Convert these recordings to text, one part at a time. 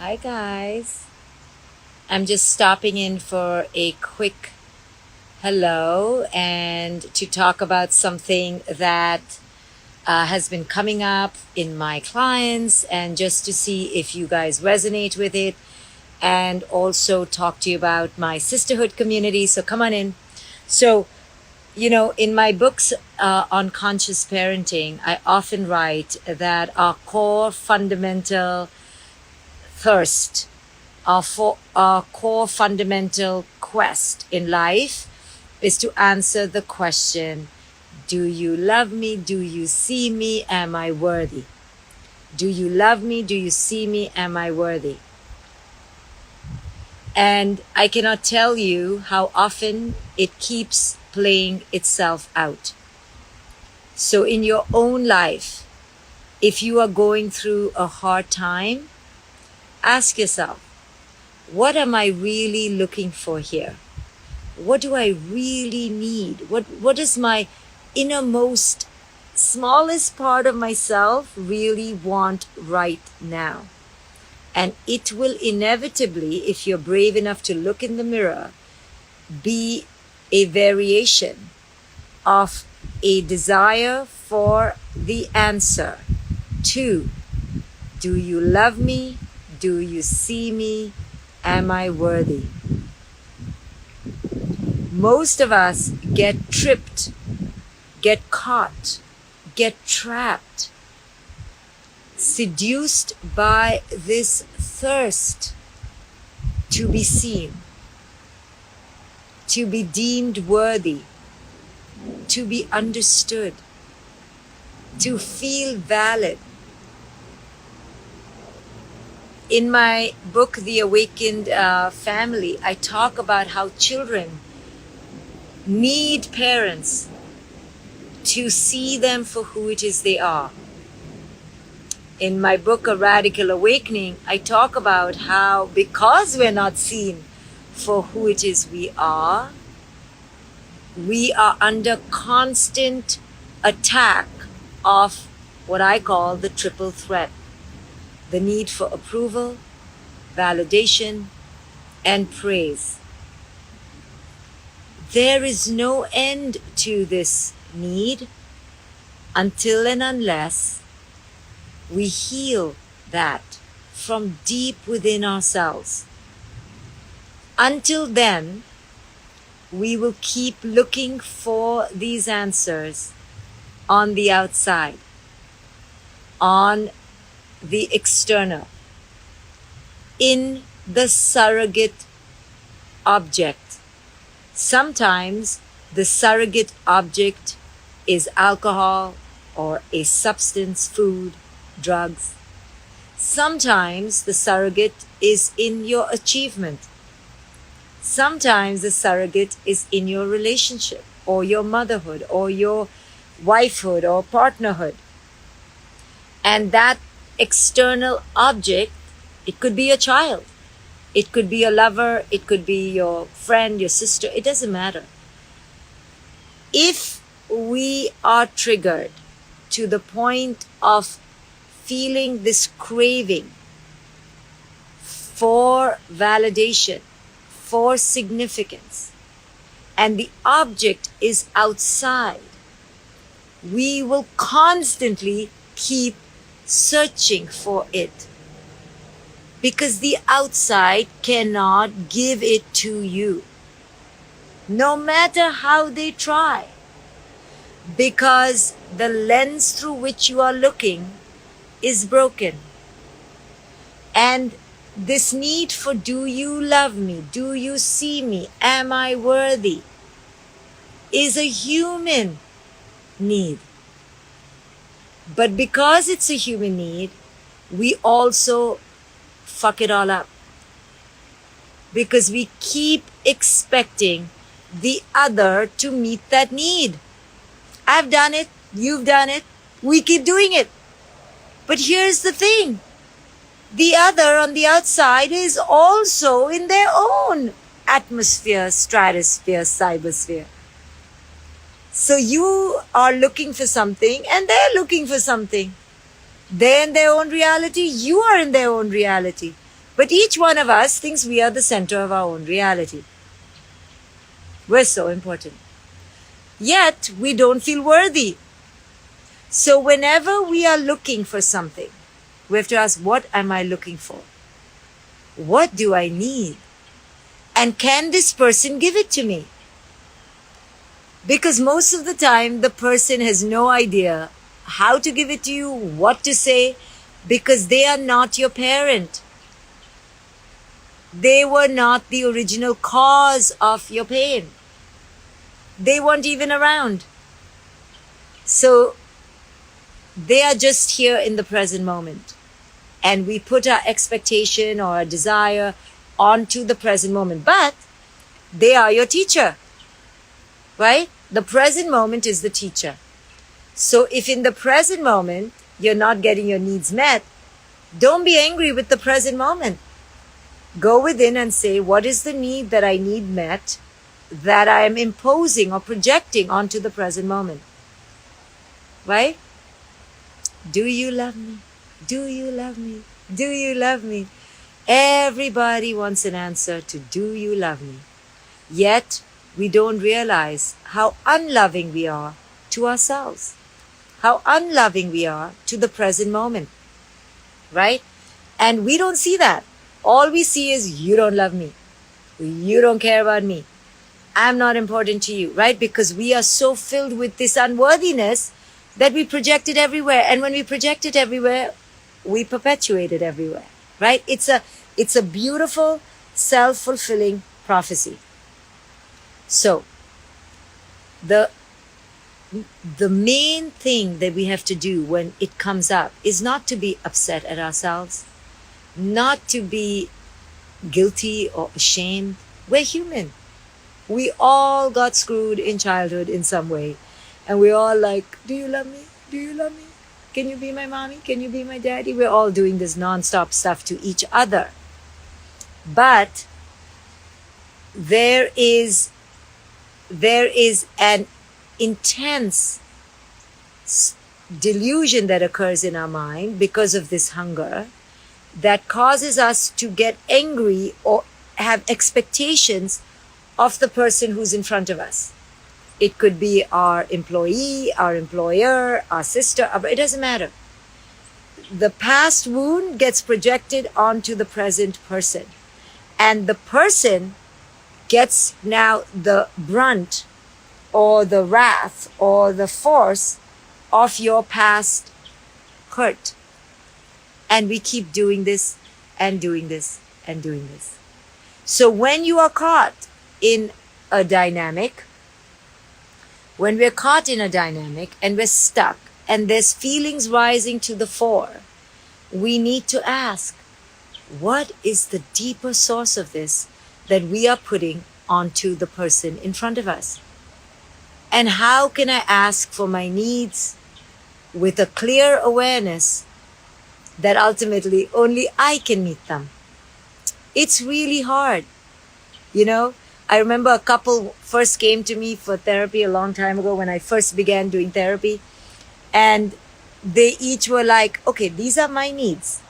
Hi guys. I'm just stopping in for a quick hello and to talk about something that has been coming up in my clients and just to see if you guys resonate with it and also talk to you about my sisterhood community. So come on in. So, in my books on conscious parenting, I often write that our core fundamental thirst, our core fundamental quest in life is to answer the question, do you love me? Do you see me? Am I worthy? Do you love me? Do you see me? Am I worthy? And I cannot tell you how often it keeps playing itself out. So in your own life, if you are going through a hard time, ask yourself, what am I really looking for here? What do I really need? What does my innermost, smallest part of myself really want right now? And it will inevitably, if you're brave enough to look in the mirror, be a variation of a desire for the answer to, do you love me? Do you see me? Am I worthy? Most of us get tripped, get caught, get trapped, seduced by this thirst to be seen, to be deemed worthy, to be understood, to feel valid. In my book, The Awakened Family, I talk about how children need parents to see them for who it is they are. In my book, A Radical Awakening, I talk about how because we're not seen for who it is we are under constant attack of what I call the triple threat. The need for approval, validation, and praise. There is no end to this need until and unless we heal that from deep within ourselves. Until then, we will keep looking for these answers on the outside, on the external, in the surrogate object. Sometimes the surrogate object is alcohol or a substance, food, drugs. Sometimes the surrogate is in your achievement. Sometimes the surrogate is in your relationship or your motherhood or your wifehood or partnerhood. And that external object, it could be a child, it could be a lover, it could be your friend, your sister, it doesn't matter. If we are triggered to the point of feeling this craving for validation, for significance, and the object is outside, we will constantly keep searching for it because the outside cannot give it to you, no matter how they try, because the lens through which you are looking is broken. And this need for, do you love me? Do you see me? Am I worthy? Is a human need. But because it's a human need, we also fuck it all up. Because we keep expecting the other to meet that need. I've done it, you've done it, we keep doing it. But here's the thing. The other on the outside is also in their own atmosphere, stratosphere, cybersphere. So you are looking for something and they're looking for something. They're in their own reality, you are in their own reality. But each one of us thinks we are the center of our own reality. We're so important. Yet we don't feel worthy. So whenever we are looking for something, we have to ask, what am I looking for? What do I need? And can this person give it to me? Because most of the time, the person has no idea how to give it to you, what to say, because they are not your parent. They were not the original cause of your pain. They weren't even around. So they are just here in the present moment. And we put our expectation or our desire onto the present moment. But they are your teacher, right? The present moment is the teacher. So if in the present moment you're not getting your needs met, don't be angry with the present moment. Go within and say, what is the need that I need met that I am imposing or projecting onto the present moment? Right? Do you love me? Do you love me? Do you love me? Everybody wants an answer to do you love me? Yet we don't realize how unloving we are to ourselves, how unloving we are to the present moment, right? And we don't see that. All we see is, you don't love me. You don't care about me. I'm not important to you, right? Because we are so filled with this unworthiness that we project it everywhere. And when we project it everywhere, we perpetuate it everywhere, right? It's a beautiful, self-fulfilling prophecy. So, the main thing that we have to do when it comes up is not to be upset at ourselves, not to be guilty or ashamed. We're human. We all got screwed in childhood in some way. And we're all like, do you love me? Do you love me? Can you be my mommy? Can you be my daddy? We're all doing this non-stop stuff to each other. But there is an intense delusion that occurs in our mind because of this hunger that causes us to get angry or have expectations of the person who's in front of us. It could be our employee, our employer, our sister, it doesn't matter. The past wound gets projected onto the present person. And the person gets now the brunt or the wrath or the force of your past hurt. And we keep doing this and doing this and doing this. So when you are caught in a dynamic, when we're caught in a dynamic and we're stuck and there's feelings rising to the fore, we need to ask, what is the deeper source of this that we are putting onto the person in front of us? And how can I ask for my needs with a clear awareness that ultimately only I can meet them? It's really hard. You know, I remember a couple first came to me for therapy a long time ago when I first began doing therapy. And they each were like, okay, these are my needs.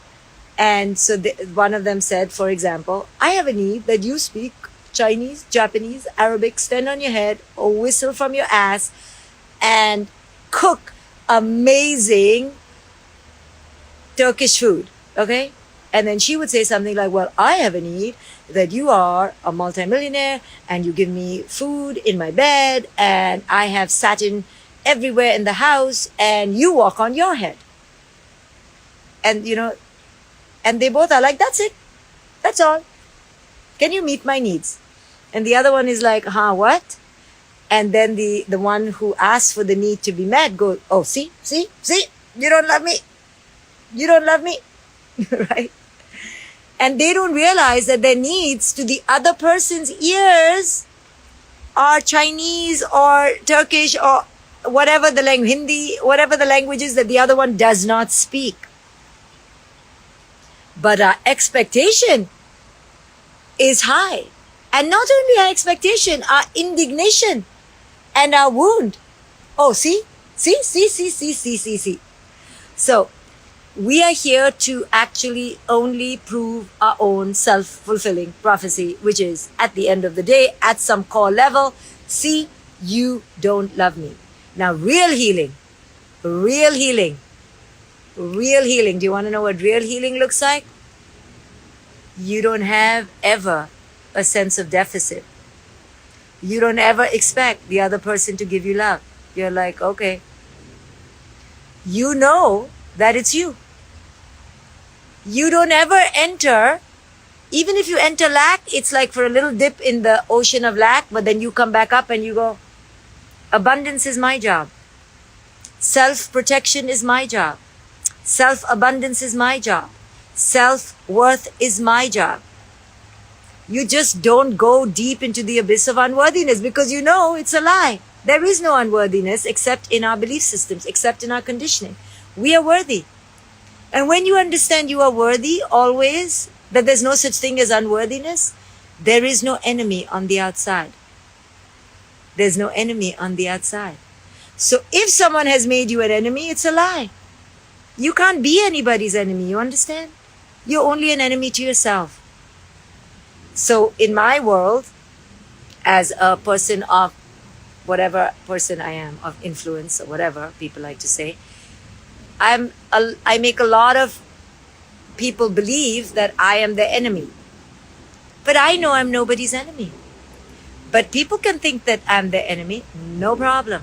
And so one of them said, for example, I have a need that you speak Chinese, Japanese, Arabic, stand on your head or whistle from your ass and cook amazing Turkish food, okay? And then she would say something like, well, I have a need that you are a multimillionaire and you give me food in my bed and I have satin everywhere in the house and you walk on your head. And, you know, and they both are like, that's it. That's all. Can you meet my needs? And the other one is like, what? And then the one who asked for the need to be met goes, oh, see, you don't love me. You don't love me, right? And they don't realize that their needs to the other person's ears are Chinese or Turkish or whatever the language, Hindi, whatever the language is that the other one does not speak. But our expectation is high. And not only our expectation, our indignation and our wound. Oh, see. So We are here to actually only prove our own self-fulfilling prophecy, which is, at the end of the day, at some core level, see, you don't love me. Now, real healing, real healing, real healing. Do you want to know what real healing looks like? You don't have ever a sense of deficit. You don't ever expect the other person to give you love. You're like, okay. You know that it's you. You don't ever enter, even if you enter lack, it's like for a little dip in the ocean of lack, but then you come back up and you go, abundance is my job. Self-protection is my job. Self-abundance is my job. Self-worth is my job. You just don't go deep into the abyss of unworthiness because you know it's a lie. There is no unworthiness except in our belief systems, except in our conditioning. We are worthy. And when you understand you are worthy always, that there's no such thing as unworthiness, there is no enemy on the outside. There's no enemy on the outside. So if someone has made you an enemy, it's a lie. You can't be anybody's enemy, you understand? You're only an enemy to yourself. So in my world, as a person of whatever person I am, of influence or whatever people like to say, I make a lot of people believe that I am their enemy. But I know I'm nobody's enemy. But people can think that I'm their enemy, no problem.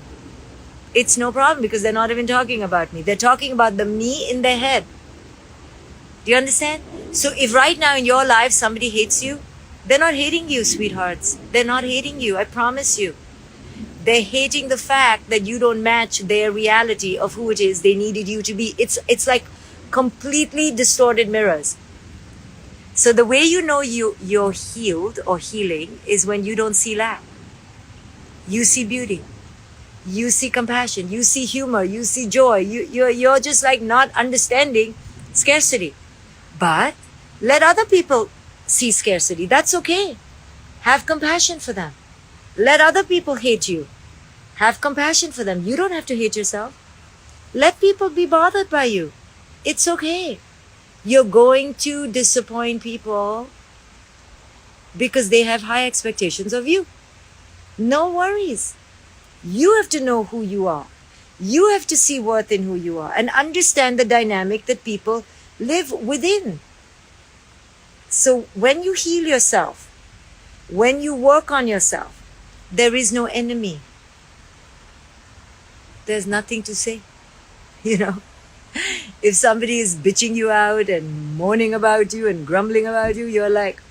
It's no problem because they're not even talking about me. They're talking about the me in their head. Do you understand? So if right now in your life somebody hates you, they're not hating you, sweethearts. They're not hating you, I promise you. They're hating the fact that you don't match their reality of who it is they needed you to be. It's like completely distorted mirrors. So the way you know you're healed or healing is when you don't see lack. You see beauty. You see compassion. You see humor. You see joy. You're just like not understanding scarcity. But let other people see scarcity. That's okay. Have compassion for them. Let other people hate you. Have compassion for them. You don't have to hate yourself. Let people be bothered by you. It's okay. You're going to disappoint people because they have high expectations of you. No worries. You have to know who you are. You have to see worth in who you are and understand the dynamic that people live within. So when you heal yourself, when you work on yourself, there is no enemy. There's nothing to say. You know, if somebody is bitching you out and moaning about you and grumbling about you, you're like,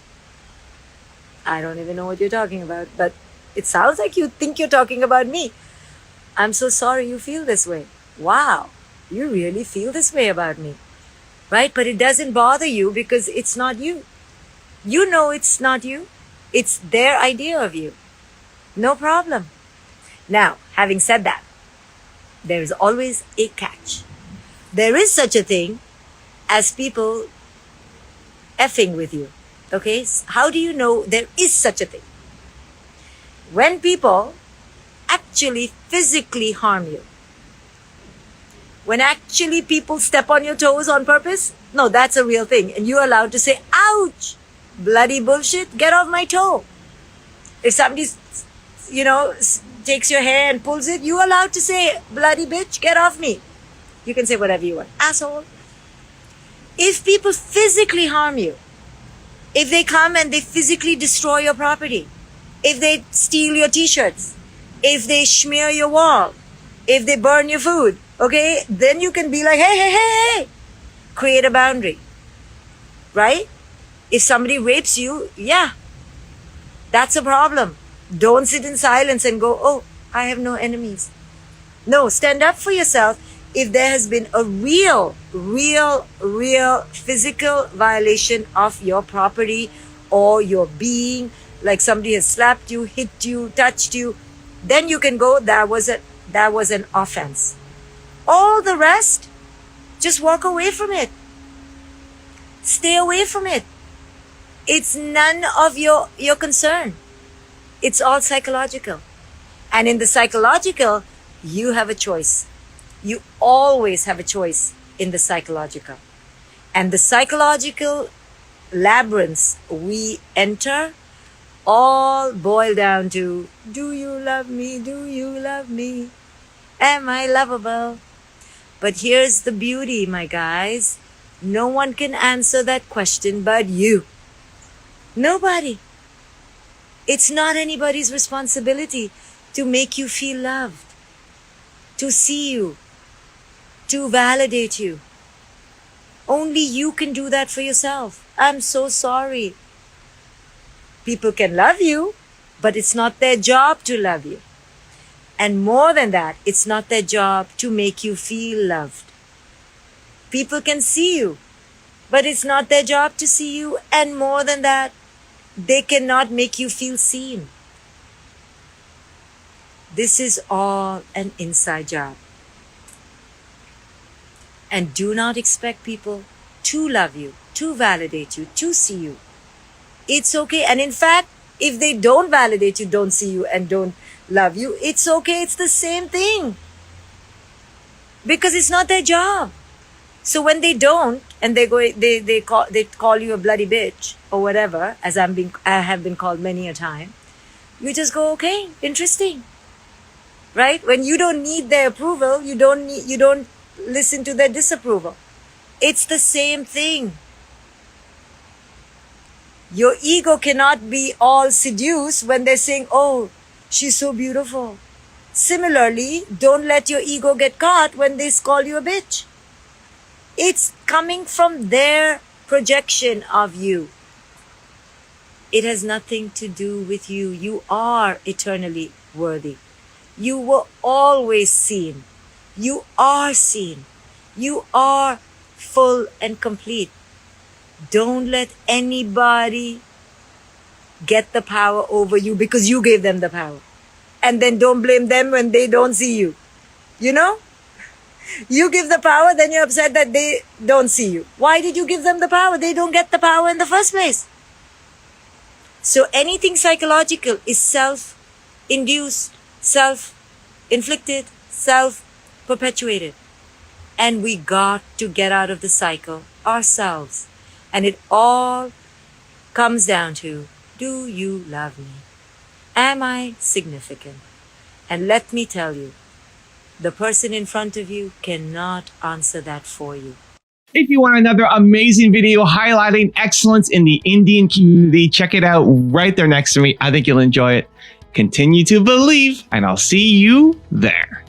I don't even know what you're talking about, but it sounds like you think you're talking about me. I'm so sorry you feel this way. Wow, you really feel this way about me, right? But it doesn't bother you because it's not you. You know it's not you. It's their idea of you. No problem. Now, having said that, there is always a catch. There is such a thing as people effing with you. Okay? How do you know there is such a thing? When people actually physically harm you. When actually people step on your toes on purpose, no, that's a real thing. And you're allowed to say, ouch, bloody bullshit, get off my toe. If somebody, takes your hair and pulls it, you're allowed to say, bloody bitch, get off me. You can say whatever you want. Asshole. If people physically harm you, if they come and they physically destroy your property, if they steal your t-shirts, if they smear your wall, if they burn your food, okay, then you can be like, hey, create a boundary, right? If somebody rapes you, yeah, that's a problem. Don't sit in silence and go, oh, I have no enemies. No, stand up for yourself. If there has been a real physical violation of your property or your being, like somebody has slapped you, hit you, touched you, then you can go, that was an offense. All the rest, just walk away from it. Stay away from it. It's none of your concern. It's all psychological. And in the psychological, you have a choice. You always have a choice in the psychological. And the psychological labyrinths we enter all boil down to, do you love me? Do you love me? Am I lovable? But here's the beauty, my guys. No one can answer that question but you. Nobody. It's not anybody's responsibility to make you feel loved, to see you, to validate you. Only you can do that for yourself. I'm so sorry. People can love you, but it's not their job to love you. And more than that, it's not their job to make you feel loved. People can see you, but it's not their job to see you. And more than that, they cannot make you feel seen. This is all an inside job. And do not expect people to love you, to validate you, to see you. It's okay. And in fact, if they don't validate you, don't see you, and don't love you, it's okay. It's the same thing. Because it's not their job. So when they don't, and they call you a bloody bitch or whatever, as I have been called many a time, you just go, okay, interesting. Right? When you don't need their approval, you don't listen to their disapproval. It's the same thing. Your ego cannot be all seduced when they're saying, oh, she's so beautiful. Similarly, don't let your ego get caught when they call you a bitch. It's coming from their projection of you. It has nothing to do with you. You are eternally worthy. You were always seen. You are seen. You are full and complete. Don't let anybody get the power over you because you gave them the power. And then don't blame them when they don't see you. You know? You give the power, then you're upset that they don't see you. Why did you give them the power? They don't get the power in the first place. So anything psychological is self-induced, self-inflicted, self-perpetuated. And we got to get out of the cycle ourselves. And it all comes down to, do you love me? Am I significant? And let me tell you, the person in front of you cannot answer that for you. If you want another amazing video highlighting excellence in the Indian community, check it out right there next to me. I think you'll enjoy it. Continue to believe, and I'll see you there.